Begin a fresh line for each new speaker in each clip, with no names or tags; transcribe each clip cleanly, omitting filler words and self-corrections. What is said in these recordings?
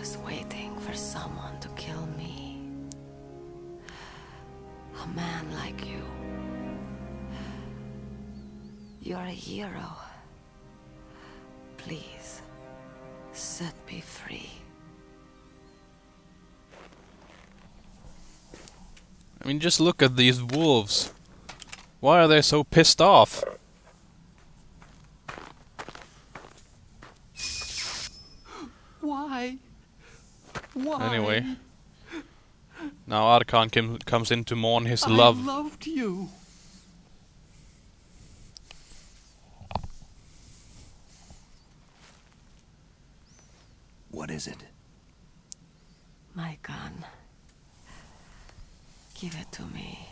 was waiting for someone to kill me. A man like you. You're a hero. Please, set me free.
I mean, just look at these wolves. Why are they so pissed off?
Why? Why?
Anyway. Now Arkan comes in to mourn his love.
I loved you.
What is it?
My gun. Give it to me.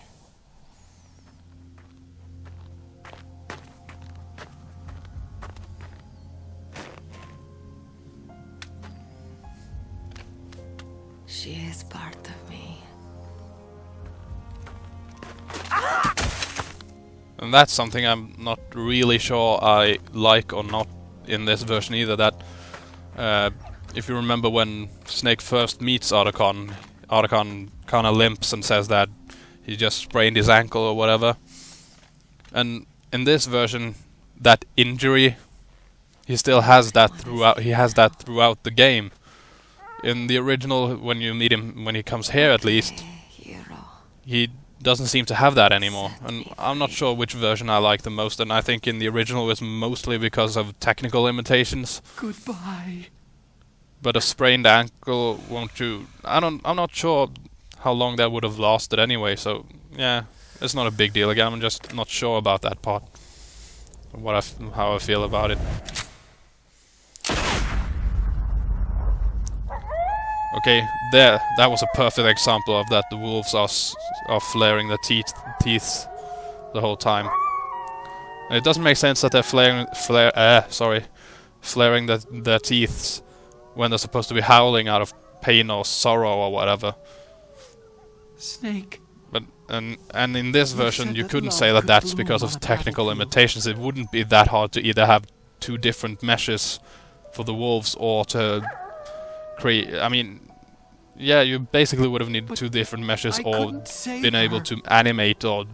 She is part of me.
And that's something I'm not really sure I like or not in this version either. That if you remember when Snake first meets Arkan, Arkan kind of limps and says that he just sprained his ankle or whatever. And in this version, that injury, he still has that throughout. He has that throughout the game. In the original, when you meet him, when he comes here at least, he doesn't seem to have that anymore. And I'm not sure which version I like the most. And I think in the original it's mostly because of technical limitations.
Goodbye.
But a sprained ankle won't do. I'm not sure how long that would have lasted anyway. So yeah, it's not a big deal. Again, I'm just not sure about that part. How I feel about it. Okay, there. That was a perfect example of that. The wolves are flaring their teeth the whole time. And it doesn't make sense that they're flaring their teeth when they're supposed to be howling out of pain or sorrow or whatever.
Snake.
But and in this version, you couldn't say that that's because of technical limitations. It wouldn't be that hard to either have two different meshes for the wolves or to create. I mean, yeah, you basically would have needed two different meshes or been able to animate or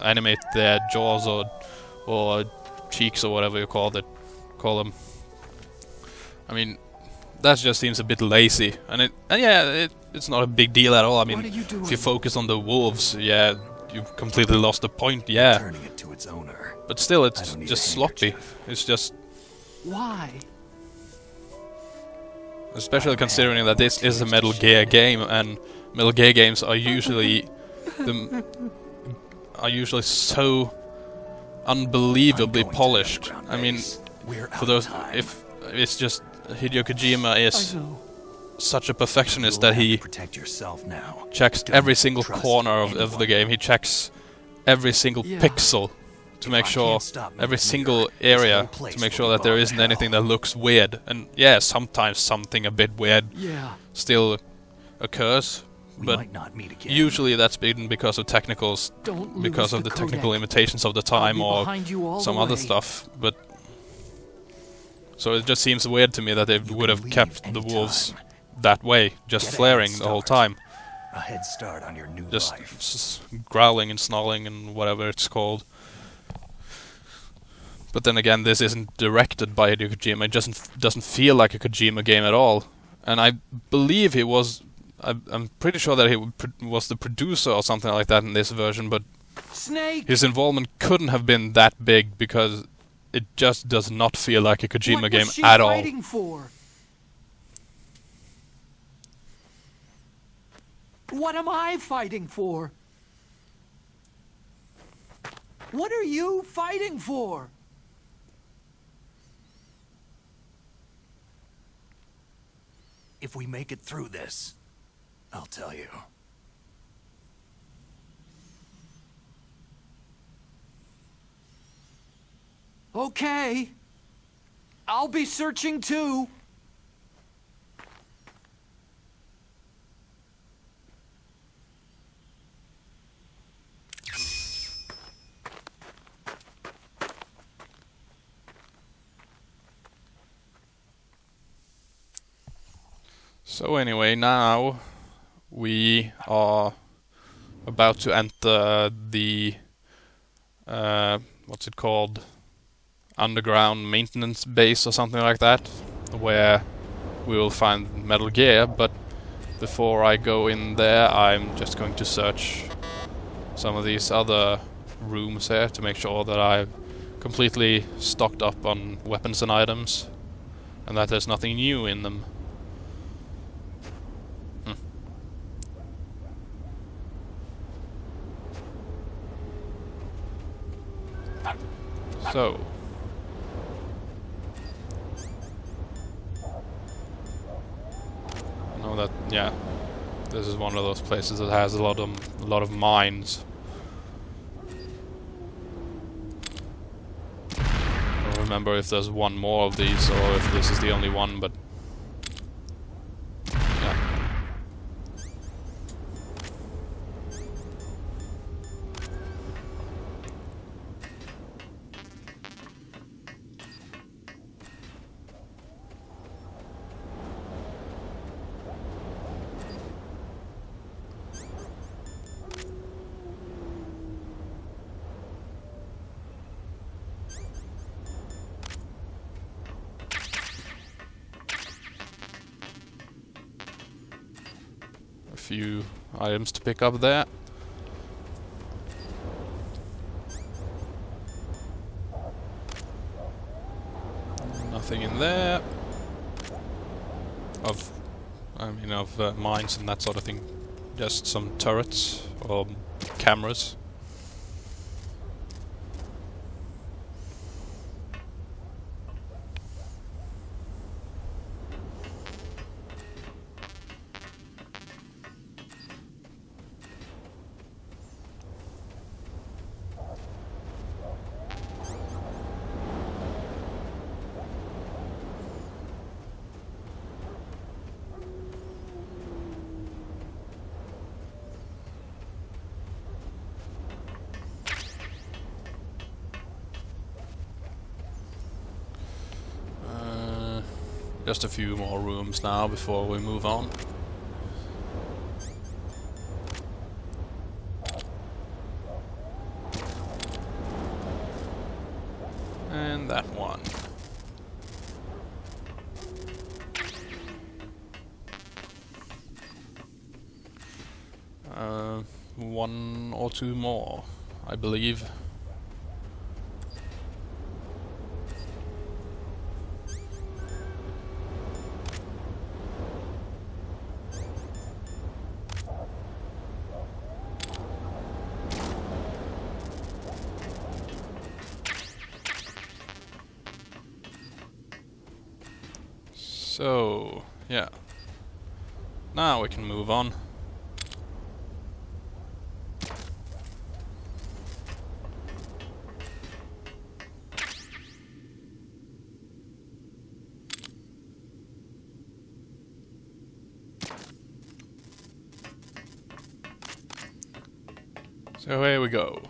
animate their jaws or cheeks or whatever you call them. I mean, that just seems a bit lazy, and it's not a big deal at all. I mean, if you focus on the wolves, yeah, you've completely lost the point, yeah.
Turning it to its owner.
But still, it's just sloppy. It's just.
Why?
Especially considering that this is a Metal Gear game, and Metal Gear games are usually so unbelievably polished. I mean, for those, if it's just Hideo Kojima is such a perfectionist that he checks every single corner of the game. He checks every single pixel to make sure, every single area to make sure that there isn't anything that looks weird. And yeah, sometimes something a bit weird still occurs, but usually that's been because of technicals, because of the technical limitations of the time or some other stuff. But so it just seems weird to me that they would have kept the wolves that way, just flaring the whole time.
A head start on your new
just
life.
Growling and snarling and whatever it's called. But then again, this isn't directed by Hideo Kojima. It doesn't feel like a Kojima game at all. And I believe he was. I'm pretty sure that he was the producer or something like that in this version. But
Snake!
His involvement couldn't have been that big because it just does not feel like a Kojima game at all.
What was she fighting for? What am I fighting for? What are you fighting for?
If we make it through this, I'll tell you.
Okay. I'll be searching too.
So anyway, now we are about to enter the what's it called? Underground maintenance base or something like that, where we will find Metal Gear, but before I go in there I'm just going to search some of these other rooms here to make sure that I've completely stocked up on weapons and items and that there's nothing new in them. So I know that, yeah, this is one of those places that has a lot of mines. I don't remember if there's one more of these or if this is the only one, but yeah. A few items to pick up there. Nothing in there. Of mines and that sort of thing. Just some turrets or cameras. Just a few more rooms now before we move on. And that one. One or two more, I believe. So, yeah. Now we can move on. So here we go.